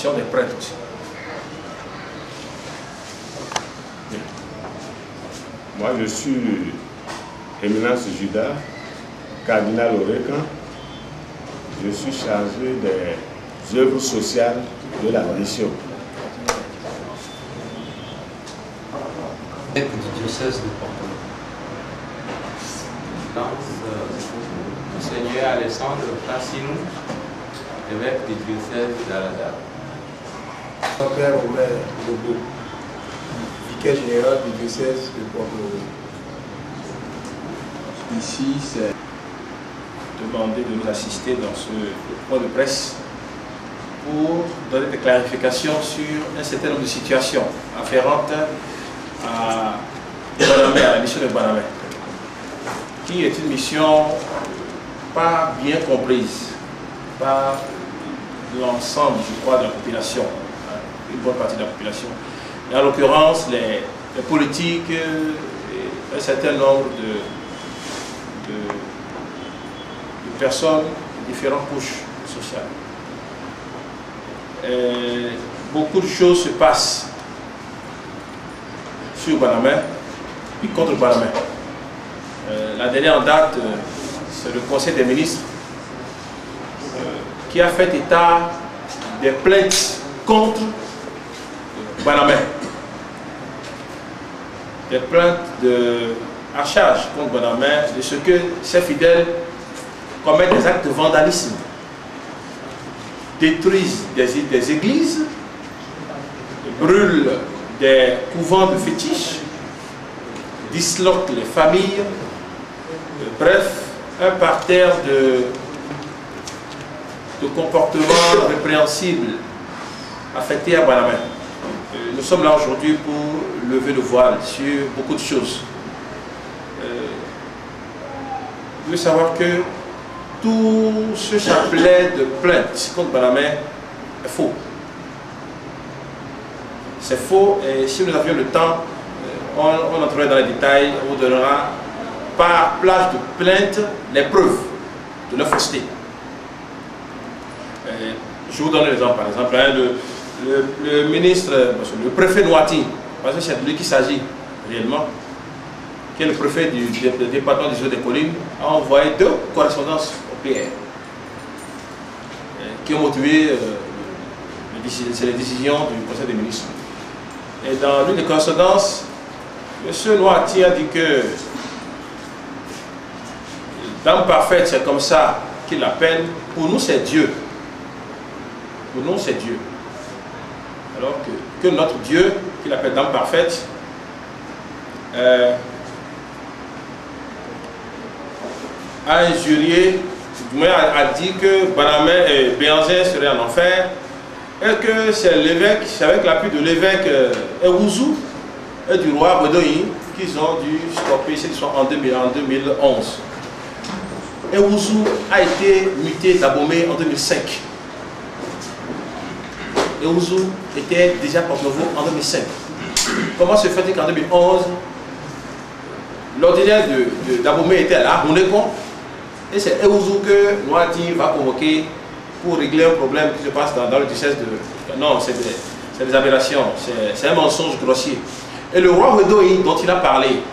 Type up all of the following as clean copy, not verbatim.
formation des prêtres aussi. Moi, je suis Éminence Judas, cardinal Orekan. Je suis chargé des œuvres sociales de la mission. Du diocèse de Porto. Monseigneur Alessandre Placinou, évêque du diocèse d'Alada. Père Omer Lobo, vicaire général du diocèse de Porto. Ici, c'est demander de nous assister dans ce point de presse pour donner des clarifications sur un certain nombre de situations afférentes à Banamé, à la mission de Banamé, qui est une mission pas bien comprise par l'ensemble, je crois, de la population, une bonne partie de la population. Et en l'occurrence, les politiques et un certain nombre de personnes de différentes couches sociales. Et beaucoup de choses se passent sur Banamé et contre Banamé. La dernière en date, c'est le Conseil des ministres qui a fait état des plaintes contre Banamé. Des plaintes à charge contre Banamé de ce que ses fidèles commettent des actes de vandalisme, détruisent des églises, brûlent des couvents de fétiches, disloquent les familles, bref, un parterre de comportements répréhensibles affectés à Banamé. Nous sommes là aujourd'hui pour lever le voile sur beaucoup de choses. Vous devez savoir que tout ce chapelet de plaintes contre Banamé est faux. C'est faux, et si nous avions le temps, on entrerait dans les détails, on vous donnera par plage de plaintes les preuves de leur fausseté. Je vous donne l'exemple, par exemple, le ministre, le préfet Noati, parce que c'est de lui qu'il s'agit réellement, qui est le préfet du département des Eaux-des-Collines, a envoyé 2 correspondances au PR qui ont motivé les décisions du Conseil des ministres. Et dans l'une des correspondances, M. Noati a dit que Dame parfaite, c'est comme ça qu'il l'appelle. Pour nous, c'est Dieu. Pour nous, c'est Dieu. Alors que notre Dieu, qu'il appelle Dame parfaite, a injurié, du moins a dit que Banamé et Béanzin seraient en enfer, et que c'est l'évêque, c'est avec l'appui de l'évêque Ewuzu et du roi Bodoï qu'ils ont dû stopper cette histoire en 2011. Ewuzu a été muté d'Abomey en 2005. Ewuzu était déjà porte-nouveau en 2005. Comment se fait-il qu'en 2011, l'ordinaire d'Abomey était là, Monekon, et c'est Ewuzu que Noati va convoquer pour régler un problème qui se passe dans le diocèse de... Non, c'est des aberrations, c'est un mensonge grossier. Et le roi Wedoï dont il a parlé,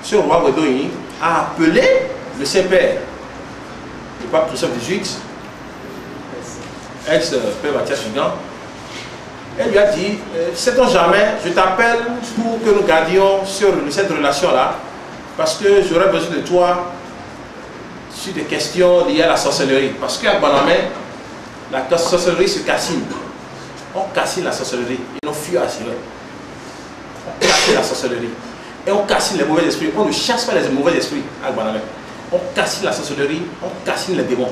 ce roi Wedoï a appelé le Saint-Père, le pape Christophe XVIII, ex-père Mathias Fugan, et lui a dit, sait-on jamais, je t'appelle pour que nous gardions sur cette relation-là, parce que j'aurais besoin de toi sur des questions liées à la sorcellerie. Parce qu'à Banamé, la sorcellerie se cassine. On cassine la sorcellerie, ils n'ont fui à Syrie. On cassine la sorcellerie. Et on cassine les mauvais esprits. On ne chasse pas les mauvais esprits à Banamé. On cassine la sorcellerie, on cassine les démons.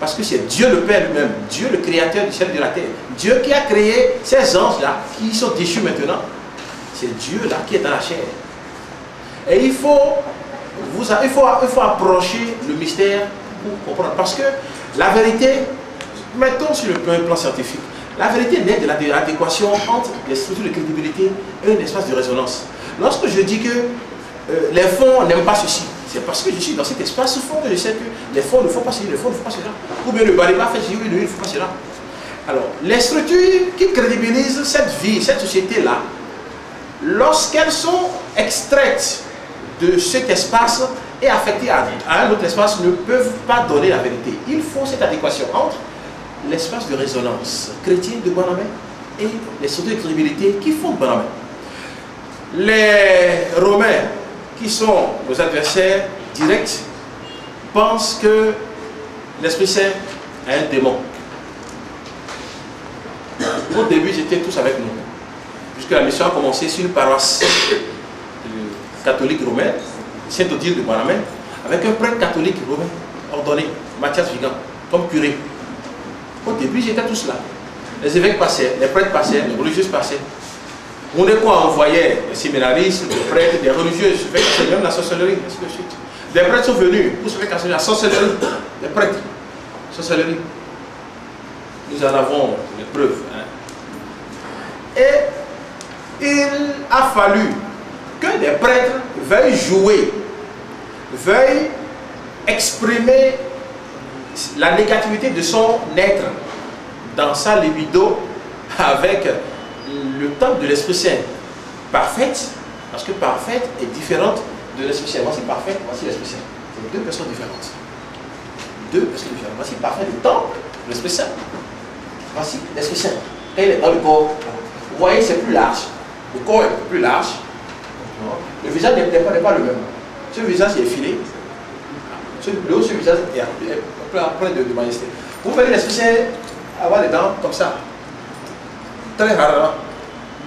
Parce que c'est Dieu le Père lui-même, Dieu le créateur du ciel et de la terre. Dieu qui a créé ces anges-là, qui sont déchus maintenant. C'est Dieu-là qui est dans la chair. Et il faut approcher le mystère pour comprendre. Parce que la vérité, mettons sur le plan scientifique, la vérité naît de l'adéquation entre les structures de crédibilité et un espace de résonance. Lorsque je dis que les fonds n'aiment pas ceci, c'est parce que je suis dans cet espace fond que je sais que les fonds ne font pas ceci, les fonds ne font pas cela. Ou bien le Bariba fait ceci, oui, il ne faut pas cela. Alors, les structures qui crédibilisent cette vie, cette société-là, lorsqu'elles sont extraites de cet espace et affectées à un autre espace, ne peuvent pas donner la vérité. Il faut cette adéquation entre l'espace de résonance chrétien de Guanamé et les structures de crédibilité qui font Guanamé. Les Romains, qui sont nos adversaires directs, pensent que l'Esprit Saint est un démon. Au début, ils étaient tous avec nous. Puisque la mission a commencé sur une paroisse catholique romaine, Saint-Odile de Guanamé, avec un prêtre catholique romain ordonné, Mathias Vigan, comme curé. Au début, ils étaient tous là. Les évêques passaient, les prêtres passaient, les religieuses passaient. On est quoi? On voyait des séminaristes, des prêtres, des religieuses, même la sorcellerie, ainsi de suite. Des prêtres sont venus pour se faire casser la sorcellerie, des prêtres, sorcellerie. Nous en avons les preuves. Hein. Et il a fallu que des prêtres veuillent jouer, veuillent exprimer la négativité de son être dans sa libido avec le temple de l'Esprit Saint. Parfaite, parce que parfaite est différente de l'Esprit Saint. Voici parfaite, voici l'Esprit Saint. C'est deux personnes différentes. Deux personnes différentes. Voici parfaite, le temple de l'Esprit Saint. Voici l'Esprit Saint. Et il est dans le corps. Vous voyez, c'est plus large. Le corps est plus large. Le visage n'est pas le même. Ce visage est effilé. Le haut, ce visage est plein de majesté. Vous voyez l'Esprit Saint avoir des dents comme ça. Très rarement.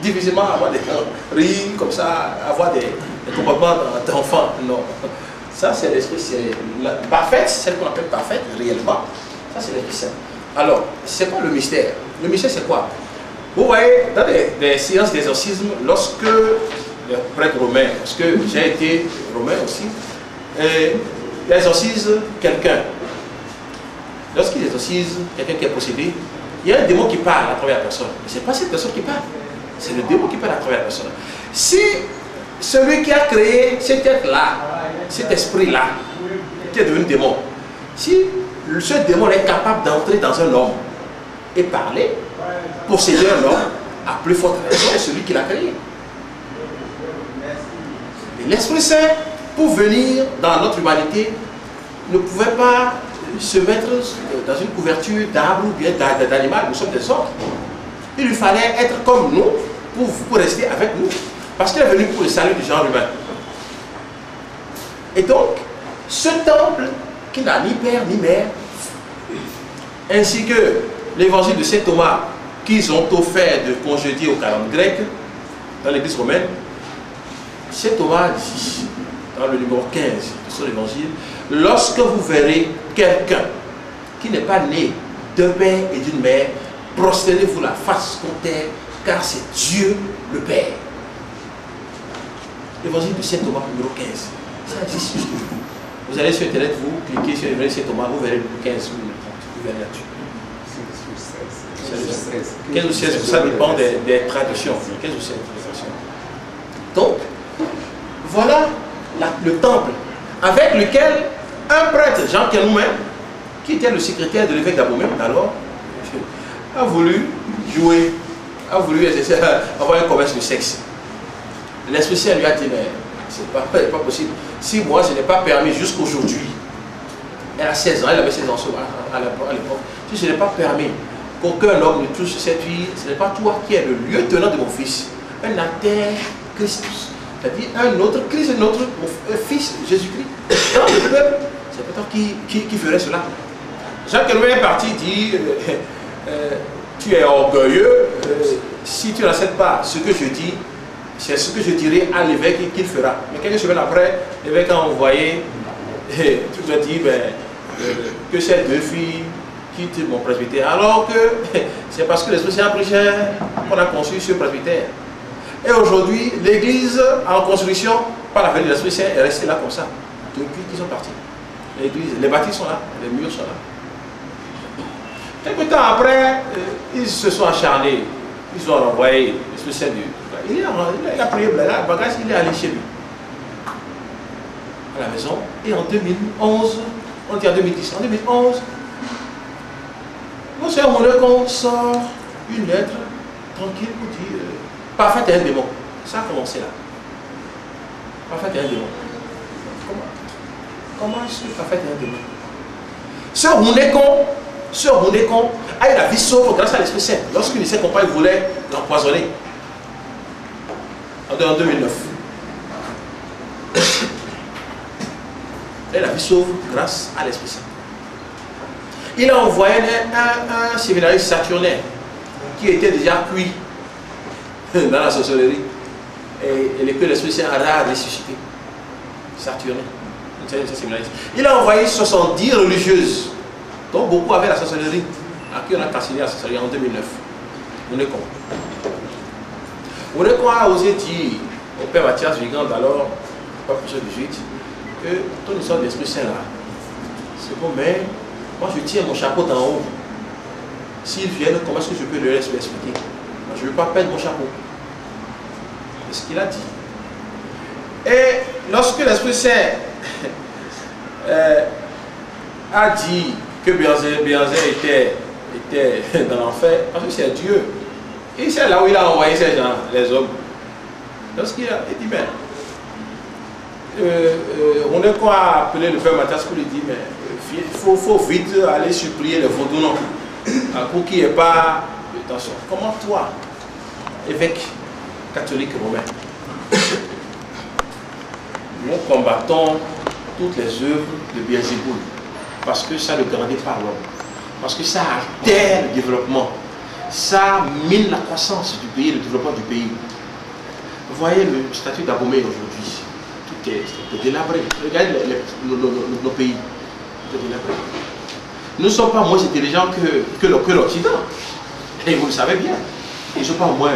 Difficilement avoir des dents. Rire comme ça, avoir des comportements d'enfant. Non. Ça, c'est l'Esprit Saint. Parfaite, celle qu'on appelle parfaite, réellement. Ça, c'est l'Esprit Saint. Alors, c'est quoi le mystère? Le mystère, c'est quoi? Vous voyez, dans des séances d'exorcisme, lorsque les prêtres romains, parce que j'ai été romain aussi, ils exorcisent quelqu'un. Lorsqu'ils exorcisent quelqu'un qui est possédé, il y a un démon qui parle à travers la personne. Mais ce n'est pas cette personne qui parle, c'est le démon qui parle à travers la personne. Si celui qui a créé cet être-là, cet esprit-là, qui est devenu démon, si ce démon est capable d'entrer dans un homme et parler, posséder un homme, à plus forte raison, celui qui l'a créé. Et l'Esprit Saint, pour venir dans notre humanité, ne pouvait pas se mettre dans une couverture d'arbre ou bien d'animal. Nous sommes des hommes. Il lui fallait être comme nous pour rester avec nous. Parce qu'il est venu pour le salut du genre humain. Et donc, ce temple qui n'a ni père ni mère, ainsi que l'évangile de saint Thomas qu'ils ont offert de congédier aux calendes grecques dans l'église romaine, saint Thomas dit dans le numéro 15 de son évangile, lorsque vous verrez quelqu'un qui n'est pas né d'un père et d'une mère, prosternez-vous la face contre terre, car c'est Dieu le Père. L'évangile de saint Thomas numéro 15, ça existe juste. Vous allez sur internet, vous cliquez sur l'évangile de saint Thomas, vous verrez le 15 ou le 30, vous verrez là-dessus. 15 ou 16, ça dépend des traductions. 15 ou 16 traductions. Donc, voilà le temple avec lequel un prêtre, Jean Kenoumen, qui était le secrétaire de l'évêque d'Abomey, alors, a voulu jouer, a voulu avoir un commerce de sexe. L'Esprit Saint lui a dit, mais c'est pas possible. Si moi, je n'ai pas permis jusqu'aujourd'hui, elle a 16 ans, elle avait 16 ans à l'époque, si je n'ai pas permis qu'aucun homme ne touche cette fille, ce n'est pas toi qui es le lieutenant de mon fils, un alter Christus, c'est-à-dire un autre Christ, notre fils Jésus-Christ. Dans le peuple, c'est peut-être qui ferait cela. Jacques Louis est parti dire tu es orgueilleux, si tu n'acceptes pas ce que je dis, c'est ce que je dirai à l'évêque qu'il fera. Mais quelques semaines après, l'évêque a envoyé, tout a dit que ces deux filles quittent mon presbytère, alors que c'est parce que l'Esprit Saint a pris cher qu'on a construit ce presbytère. Et aujourd'hui, l'église en construction, par la venue de l'Esprit Saint, est restée là comme ça, depuis qu'ils sont partis. L'église, les bâtis sont là, les murs sont là. Quelque temps après, ils se sont acharnés, ils ont envoyé l'Esprit Saint du... Il a prié le bagage, il est allé chez lui, à la maison. Et en 2011, on dit en 2010, en 2011, Donc c'est un moment qu'on sort une lettre tranquille pour dire parfait est un démon. Ça a commencé là. Parfait est un démon. Comment est-ce que parfait est un démon? Ce Roundécon a eu la vie sauve grâce à l'Esprit Saint. Lorsqu'une de ses compagnes voulait l'empoisonner en 2009. Elle a la vie sauve grâce à l'Esprit Saint. Il a envoyé un séminariste saturnaire qui était déjà cuit dans la sorcellerie et que l'Esprit Saint a ressuscité. Saturnaire. Il a envoyé 70 religieuses, dont beaucoup avaient la sorcellerie, à qui on a cassé la sorcellerie en 2009. Roundécon a osé dire au père Mathias Vigande, alors, pas plus de 18, que ton histoire de l'Esprit Saint là, c'est bon, mais moi je tiens mon chapeau d'en haut. S'ils viennent, comment est-ce que je peux leur expliquer? Moi, je ne veux pas perdre mon chapeau. C'est ce qu'il a dit. Et lorsque l'Esprit Saint a dit que Béanzé était dans l'enfer, parce que c'est Dieu. Et c'est là où il a envoyé ces gens, les hommes. Lorsqu'il a dit, mais Roundécon a appelé le père Mathias pour lui dire, mais il faut vite aller supplier les vaudous pour qu'il n'y ait pas de tension. Comment toi, évêque catholique romain, nous combattons toutes les œuvres de Beelzéboul parce que ça ne grandit pas l'homme, parce que ça altère le développement, ça mine la croissance du pays, le développement du pays. Vous voyez le statut d'Abomey aujourd'hui, tout est délabré. Regardez nos pays, tout est délabré. Nous ne sommes pas moins intelligents que l'Occident, et vous le savez bien. Ils ne sont pas moins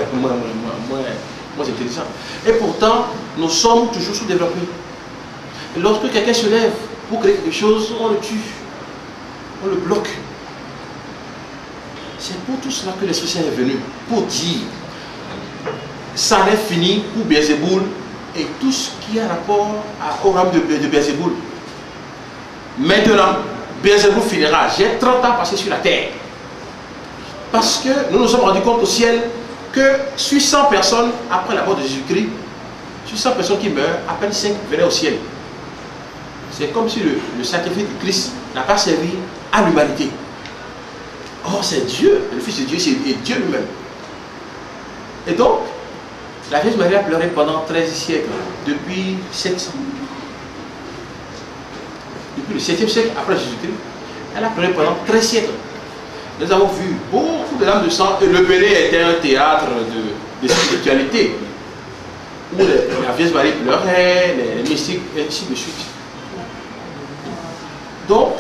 intelligents. Et pourtant, nous sommes toujours sous-développés. Et lorsque quelqu'un se lève pour créer quelque chose, on le tue, on le bloque. C'est pour tout cela que l'Esprit Saint est venu, pour dire, ça n'est fini pour Beelzéboul et tout ce qui a rapport au rame de Beelzéboul. Maintenant, Beelzéboul finira. J'ai 30 ans passé sur la terre. Parce que nous nous sommes rendus compte au ciel que sur 100 personnes, après la mort de Jésus-Christ, sur 100 personnes qui meurent, à peine 5 venaient au ciel. C'est comme si le sacrifice de Christ n'a pas servi à l'humanité. Oh, c'est Dieu, le Fils de Dieu, c'est Dieu lui-même. Et donc, la Vierge Marie a pleuré pendant 13 siècles, depuis 700. Depuis le 7e siècle après Jésus-Christ, elle a pleuré pendant 13 siècles. Nous avons vu beaucoup de larmes de sang, et le Béné était un théâtre de spiritualité, où la Vierge Marie pleurait, les mystiques, et ainsi de suite. Donc,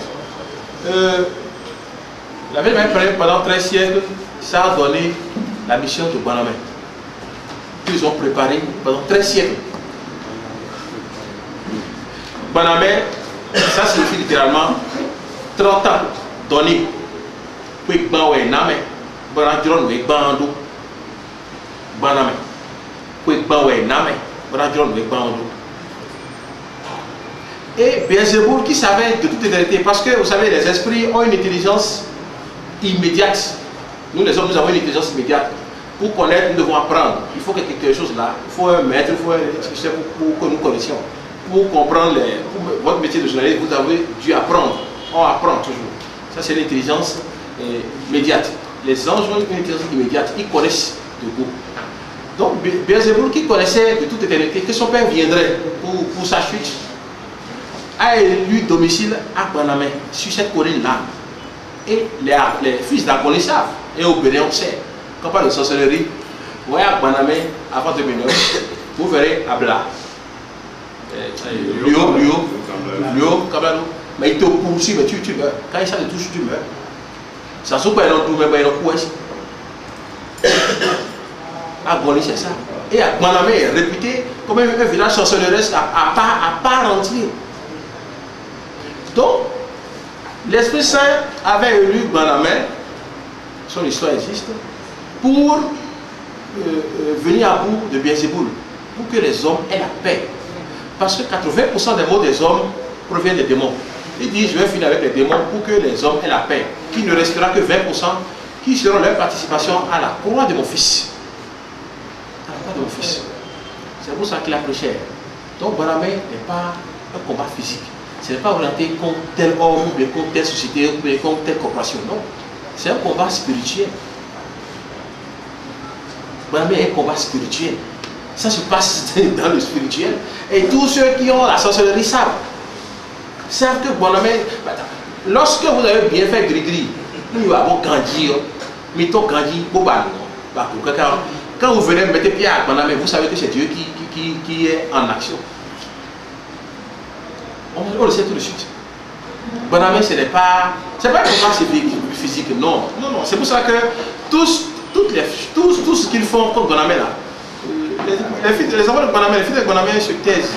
la Vierge Marie pleurait pendant 13 siècles, ça a donné la mission de Banamé, qu'ils ont préparé pendant 13 siècles. Banamé, ça signifie littéralement 30 ans donnés. Et Beelzéboul qui savait de toute éternité, parce que vous savez, les esprits ont une intelligence immédiate. Nous les hommes, nous avons une intelligence immédiate. Pour connaître, nous devons apprendre. Il faut quelque chose là. Il faut un maître, il faut un instituteur pour que nous connaissions. Pour comprendre votre métier de journaliste, vous avez dû apprendre. On apprend toujours. Ça, c'est l'intelligence immédiate. Les anges ont une intelligence immédiate. Ils connaissent de goût. Donc, Beelzéboul qui connaissait de toute éternité que son père viendrait pour sa chute, a élu domicile à Banamé, sur cette colline-là. Et les fils d'Agoni savent. Et au Bénin, on sait. Quand on parle de sorcellerie, vous voyez à Banamé, avant 2009, vous verrez Abla. Lio, Kablado. Mais il te poursuit, mais tu meurs. Quand il s'en touche, tu meurs. Ça se passe dans tout, mais il y a un coup. Agoni, c'est ça. Et Banamé est réputé comme un village sorcelleresque à part entier. Donc, l'Esprit Saint avait élu Banamé, son histoire existe, pour venir à bout de Beelzéboul, pour que les hommes aient la paix. Parce que 80% des maux des hommes proviennent des démons. Il dit, je vais finir avec les démons pour que les hommes aient la paix, qu'il ne restera que 20% qui seront leur participation à la croix de mon fils. À la croix de mon fils. C'est pour ça qu'il a prêché. Donc Bonamé n'est pas un combat physique. Ce n'est pas orienté contre tel homme, ou bien contre telle société, ou bien contre telle corporation. Non. C'est un combat spirituel. Bonamé est un combat spirituel. Ça se passe dans le spirituel. Et tous ceux qui ont la sorcellerie savent. Savent que Bonamé, lorsque vous avez bien fait gris-gris, nous avons grandi, quand vous venez mettre pied à Bonamé, vous savez que c'est Dieu qui est en action. On le sait tout de suite. Bonamé, ce n'est pas un combat physique, non. Non, non. C'est pour ça que tout ce qu'ils font comme Bonamé là, les enfants de Bonamé, les filles de Bonamé se taisent.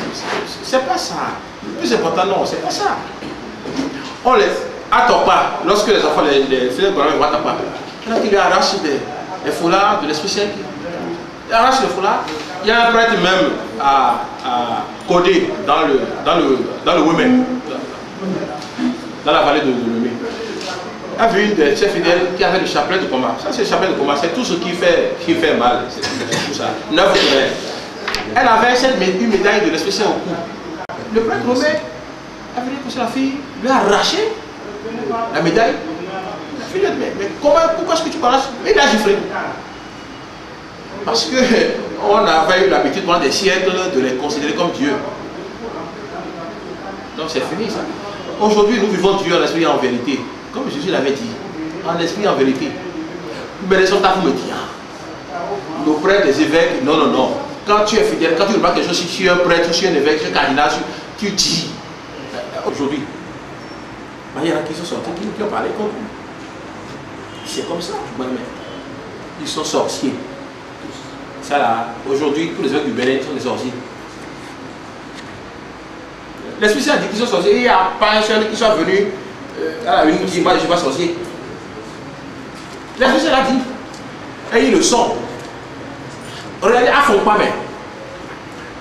C'est pas ça. Le plus important, non, c'est pas ça. On les attend pas. Lorsque les enfants, les filles de Bonamé vont à Tapa, il y en a qui lui arrachent les foulards de l'esprit saint. Il arrache les foulards. Il y a un prêtre même à Codé dans le Women, dans la vallée de Lomé. Il a vu une des chefs fidèles qui avait le chapelet de combat. Ça, c'est le chapelet de combat, c'est tout ce qui fait mal. C'est tout ça. 9 degrés. Elle avait une médaille de l'esprit saint au cou. Le prêtre romain a venu pousser la fille, lui a arraché la médaille. La fille lui a dit, mais pourquoi est-ce que tu parles? Il a giflé. Parce qu'on avait eu l'habitude pendant des siècles de les considérer comme Dieu. Donc c'est fini ça. Aujourd'hui, nous vivons Dieu en esprit et en vérité. Comme Jésus l'avait dit, en esprit et en vérité. Mais les résultats, vous me dites, auprès des évêques, non, non, non. Quand tu es fidèle, quand tu remarques quelque chose, si tu es un prêtre, si tu es un évêque, si tu es un cardinal, tu dis. Aujourd'hui, il y en a qui sont sortis, qui ont parlé contre nous. C'est comme ça, ils sont sorciers. Ça là, aujourd'hui, tous les évêques du Bénin sont des sorciers. L'Esprit Saint a dit qu'ils sont sorciers. Il n'y a pas un seul qui soit venu à la une qui dit, moi je ne suis pas sorcier. L'Esprit Saint l'a dit. Et ils le sont. Regardez, à Fonkpamé,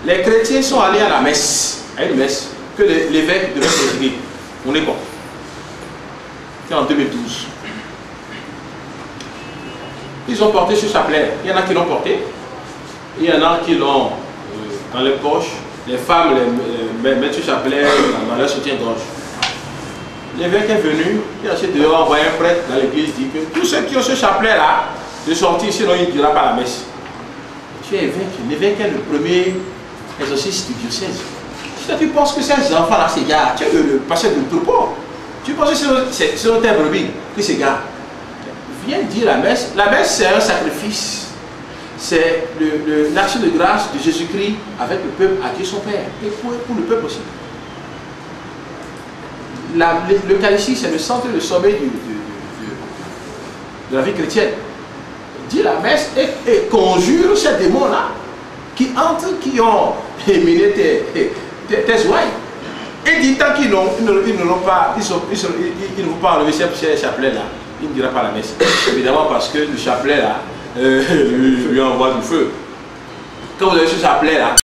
les chrétiens sont allés à la messe, à une messe, que l'évêque devait présider. On est bon. C'est en 2012. Ils ont porté ce chapelet. Il y en a qui l'ont porté. Il y en a qui l'ont dans les poches. Les femmes mettent ce chapelet dans leur soutien-gorge. L'évêque est venu, il a acheté dehors, envoyé un prêtre dans l'église, dit que tous ceux qui ont ce chapelet-là, de sortir, sinon il ne dira pas la messe. Tu es évêque. L'évêque est le premier exorciste du diocèse. Tu penses que ces enfants-là s'égarent. Tu es le pasteur de troupeau. Tu penses que c'est sur tes brebis que s'égarent. Viens dire la messe. La messe, c'est un sacrifice. C'est l'action de grâce de Jésus-Christ avec le peuple à Dieu son Père. Et pour le peuple aussi. L'Eucharistie, c'est le centre, le sommet de la vie chrétienne. Dis la messe et conjure ces démons-là qui entrent, qui ont éminé tes ouailles. Et dit tant qu'ils ne vont pas enlever ces chapelets-là, il ne dira pas la messe. Évidemment parce que le chapelet-là lui envoie du feu. Quand vous avez ce chapelet-là,